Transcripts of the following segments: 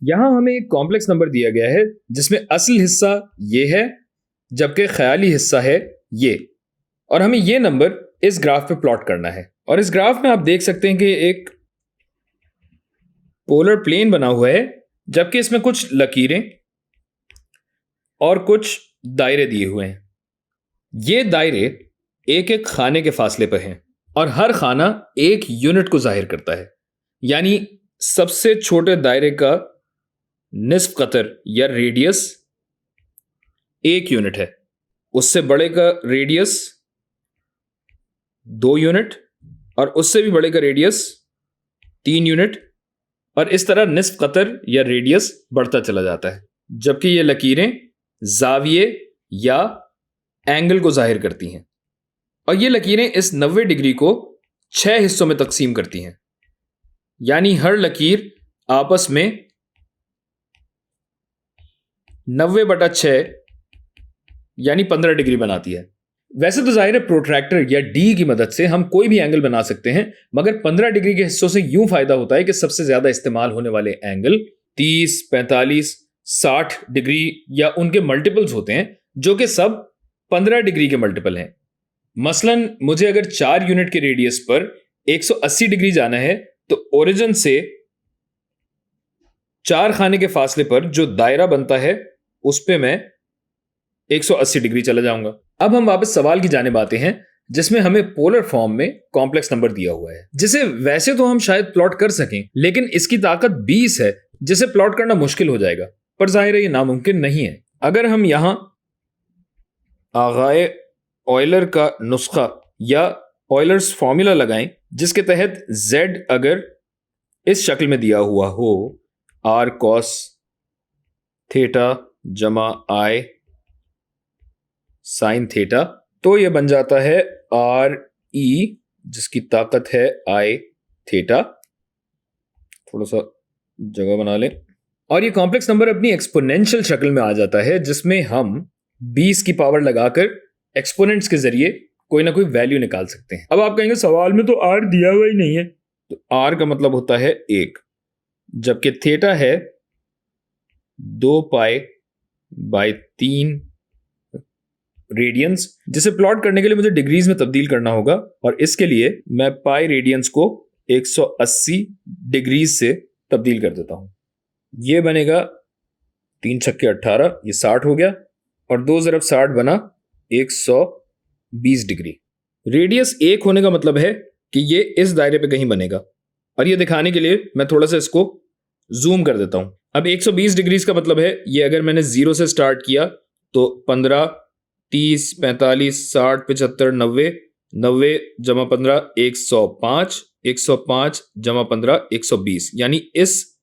यहां हमें एक कॉम्प्लेक्स नंबर दिया गया है जिसमें असल हिस्सा ये है जबकि ख्याली हिस्सा है ये, और हमें ये नंबर इस ग्राफ पे प्लॉट करना है। और इस ग्राफ में आप देख सकते हैं कि एक पोलर प्लेन बना हुआ है जबकि इसमें कुछ लकीरें और कुछ दायरे दिए हुए हैं। ये दायरे एक एक खाने के फासले पर हैं और हर खाना एक यूनिट को जाहिर करता है। यानी सबसे छोटे दायरे का निस्फ कतर या रेडियस 1 यूनिट है, उससे बड़े का रेडियस 2 यूनिट और उससे भी बड़े का रेडियस 3 यूनिट, और इस तरह निस्फ कतर या रेडियस बढ़ता चला जाता है। जबकि ये लकीरें जाविये या एंगल को जाहिर करती हैं, और ये लकीरें इस 90 डिग्री को 6 हिस्सों में तकसीम करती हैं। यानी हर लकीर आपस में 90/6 यानी 15 डिग्री बनाती है। वैसे तो जाहिर है प्रोट्रैक्टर या डी की मदद से हम कोई भी एंगल बना सकते हैं, मगर 15 डिग्री के हिस्सों से यूं फायदा होता है कि सबसे ज्यादा इस्तेमाल होने वाले एंगल 30, 45, 60 डिग्री या उनके मल्टीपल्स होते हैं, जो कि सब 15 डिग्री के मल्टीपल हैं। मसलन मुझे अगर 4 यूनिट के रेडियस पर 180 डिग्री जाना है तो ओरिजिन से 4 खाने के फासले पर जो दायरा बनता है उस पे मैं 180 डिग्री चला जाऊंगा। अब हम वापस सवाल की जानिब आते हैं जिसमें हमें पोलर फॉर्म में कॉम्प्लेक्स नंबर दिया हुआ है, जिसे वैसे तो हम शायद प्लॉट कर सकें, लेकिन इसकी ताकत 20 है जिसे प्लॉट करना मुश्किल हो जाएगा। पर जाहिर है ये नामुमकिन नहीं है। अगर हम यहां आगाए ऑयलर का नुस्खा या ऑयलर्स फॉर्मूला लगाएं, जिसके तहत z अगर इस शक्ल में दिया हुआ हो r cos थीटा जमा i साइन थीटा, तो यह बन जाता है r e जिसकी ताकत है i थीटा। थोड़ा सा जगह बना लें। और ये कॉम्प्लेक्स नंबर अपनी एक्सपोनेंशियल शक्ल में आ जाता है जिसमें हम 20 की पावर लगाकर एक्सपोनेंट्स के जरिए कोई ना कोई वैल्यू निकाल सकते हैं। अब आप कहेंगे सवाल में तो r दिया हुआ ही नहीं है, तो r का मतलब होता है 1, जबकि थीटा है 2π/3 रेडियंस, जिसे प्लॉट करने के लिए मुझे डिग्रीज में तब्दील करना होगा, और इसके लिए मैं पाई रेडियंस को 180 डिग्रीज से तब्दील कर देता हूं। यह बनेगा 3 छक्के 18, ये 60 हो गया, और 2 ज़रब 60 बना 120 डिग्री। रेडियस 1 होने का मतलब है कि ये इस दायरे पे कहीं बनेगा, और ये दिखाने के लिए मैं थोड़ा सा इसको जूम कर देता हूं। अब 120 डिग्रीज का मतलब है ये अगर मैंने 0 से स्टार्ट किया तो 15, 30, 45, 60, 75, 90, 90 जमा 15 105, 105 जमा 15 120, यानी इस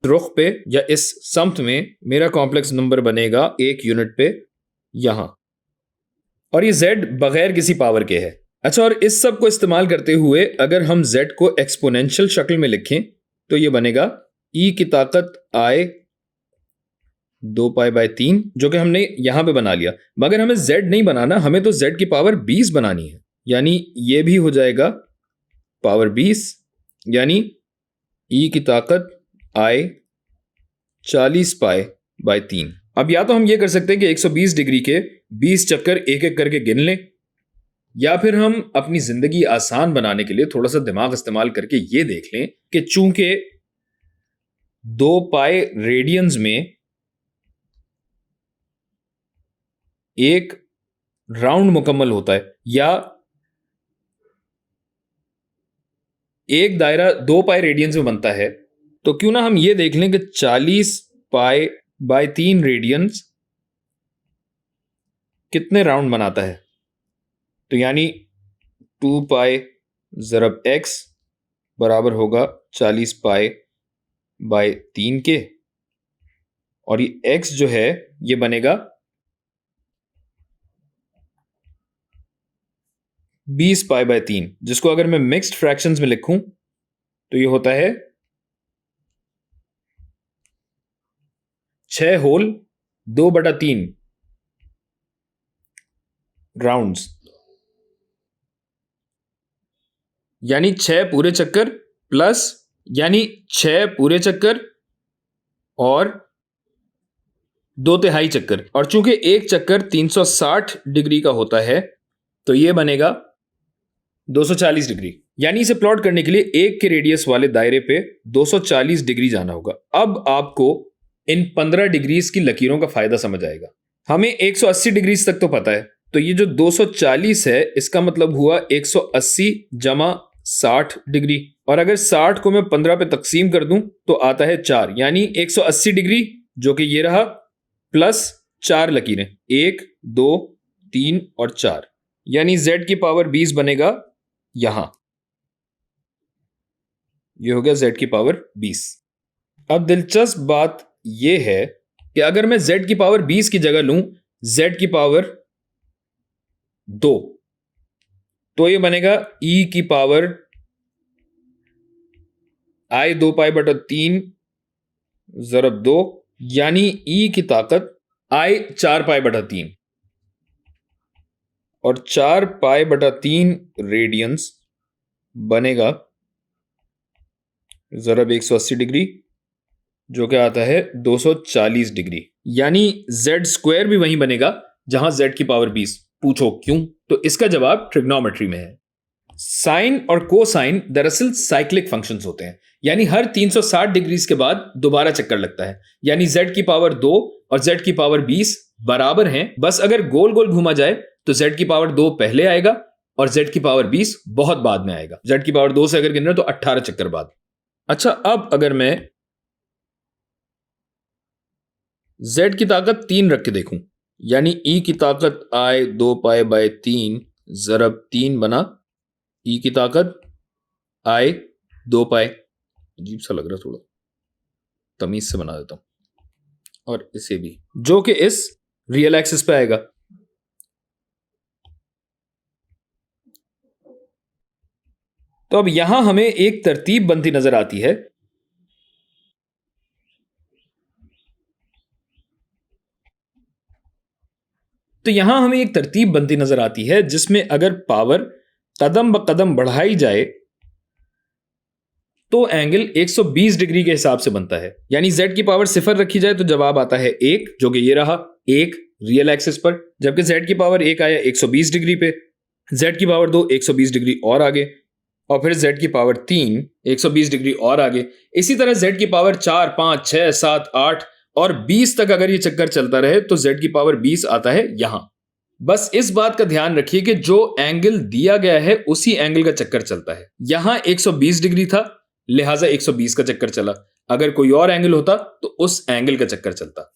रुख पे या इस समत में मेरा कॉम्प्लेक्स नंबर बनेगा 1 यूनिट पे यहां, और ये z बगैर किसी पावर के है। अच्छा, और इस सब को इस्तेमाल करते हुए अगर हम z को एक्सपोनेंशियल शक्ल में लिखें तो ये बनेगा e की ताकत i 2π/3, जो कि हमने यहां पे बना लिया, मगर हमें z नहीं बनाना, हमें तो z की पावर 20 बनानी है। यानी ये भी हो जाएगा पावर 20, यानी e की ताकत i 40π/3। अब या तो हम ये कर सकते हैं कि 120 डिग्री के 20 चक्कर एक एक करके गिन लें, या फिर हम अपनी जिंदगी आसान बनाने के लिए थोड़ा सा दिमाग इस्तेमाल करके ये देख लें कि चूंकि 2π रेडियंस में एक राउंड मुकम्मल होता है, या एक दायरा 2π रेडियंस में बनता है, तो क्यों ना हम ये देख लें कि 40π/3 रेडियंस कितने राउंड बनाता है। तो यानी 2π × x बराबर होगा 40π/3 के, और ये x जो है ये बनेगा 20π/3, जिसको अगर मैं मिक्स्ड फ्रैक्शंस में लिखूं तो ये होता है 6 होल 2/3 राउंड्स, यानी 6 पूरे चक्कर प्लस, यानी 6 पूरे चक्कर और 2/3 चक्कर, और चूंकि एक चक्कर 360 डिग्री का होता है तो ये बनेगा 240 डिग्री। यानी इसे प्लॉट करने के लिए एक के रेडियस वाले दायरे पे 240 डिग्री जाना होगा। अब आपको इन 15 डिग्रीज की लकीरों का फायदा समझ आएगा। हमें 180 डिग्रीज तक तो पता है, तो ये जो 240 है इसका मतलब हुआ 180 जमा 60 डिग्री, और अगर 60 को मैं 15 पे तकसीम कर दूं तो आता है 4, यानी 180 डिग्री जो कि ये रहा, प्लस 4 लकीरें, 1 2 3 और 4, यानी z की पावर 20 बनेगा यहां। ये हो गया z की पावर 20। अब दिलचस्प बात यह है कि अगर मैं z की पावर 20 की जगह लूं z की पावर 2, तो ये बनेगा e की पावर i 2 पाई बटा 3 ज़रब 2, यानी e की ताकत i 4 पाई बटा 3, और 4 पाई बटा 3 रेडियंस बनेगा ज़रब 180 डिग्री जो कि आता है 240 डिग्री, यानी z स्क्वायर भी वहीं बनेगा जहां z की पावर 20। पूछो क्यों? तो इसका जवाब ट्रिग्नोमेट्री में है। साइन और कोसाइन दरअसल साइक्लिक फंक्शंस होते हैं, यानी हर 360 डिग्रीज के बाद दोबारा चक्कर लगता है, यानी z की पावर 2 और z की पावर 20 बराबर हैं, बस अगर गोल गोल घूमा जाए तो z की पावर 2 पहले आएगा और z की पावर 20 बहुत बाद में आएगा। z की पावर 2 से अगर गिन रहे तो 18 चक्कर बाद। अच्छा, अब अगर मैं z की ताकत 3 रख के देखूं, यानी e की ताकत i 2 पाई बाय 3 ज़रब 3 बना e की ताकत i 2 पाई, अजीब सा लग रहा है, थोड़ा तमीज से बना देता हूं, और इसे भी जो कि इस रियल एक्सिस पे आएगा। तो अब यहां हमें एक तरतीब बनती नजर आती है। तो यहां हमें एक तरतीब बनती नजर आती है जिसमें अगर पावर कदम ब कदम बढ़ाई जाए तो एंगल 120 डिग्री के हिसाब से बनता है। यानी z की पावर 0 रखी जाए तो जवाब आता है 1, जो कि ये रहा 1 रियल एक्सिस पर, जबकि z की पावर 1 आया 120 डिग्री पे, z की पावर 2 120 डिग्री और आगे, और फिर z की पावर 3 120 डिग्री और आगे। इसी तरह z की पावर 4 5 6 7 8 और 20 तक अगर ये चक्कर चलता रहे तो z की पावर 20 आता है यहां। बस इस बात का ध्यान रखिए कि जो एंगल दिया गया है उसी एंगल का चक्कर चलता है। यहां 120 डिग्री था, लिहाजा 120 का चक्कर चला, अगर कोई और एंगल होता तो उस एंगल का चक्कर चलता।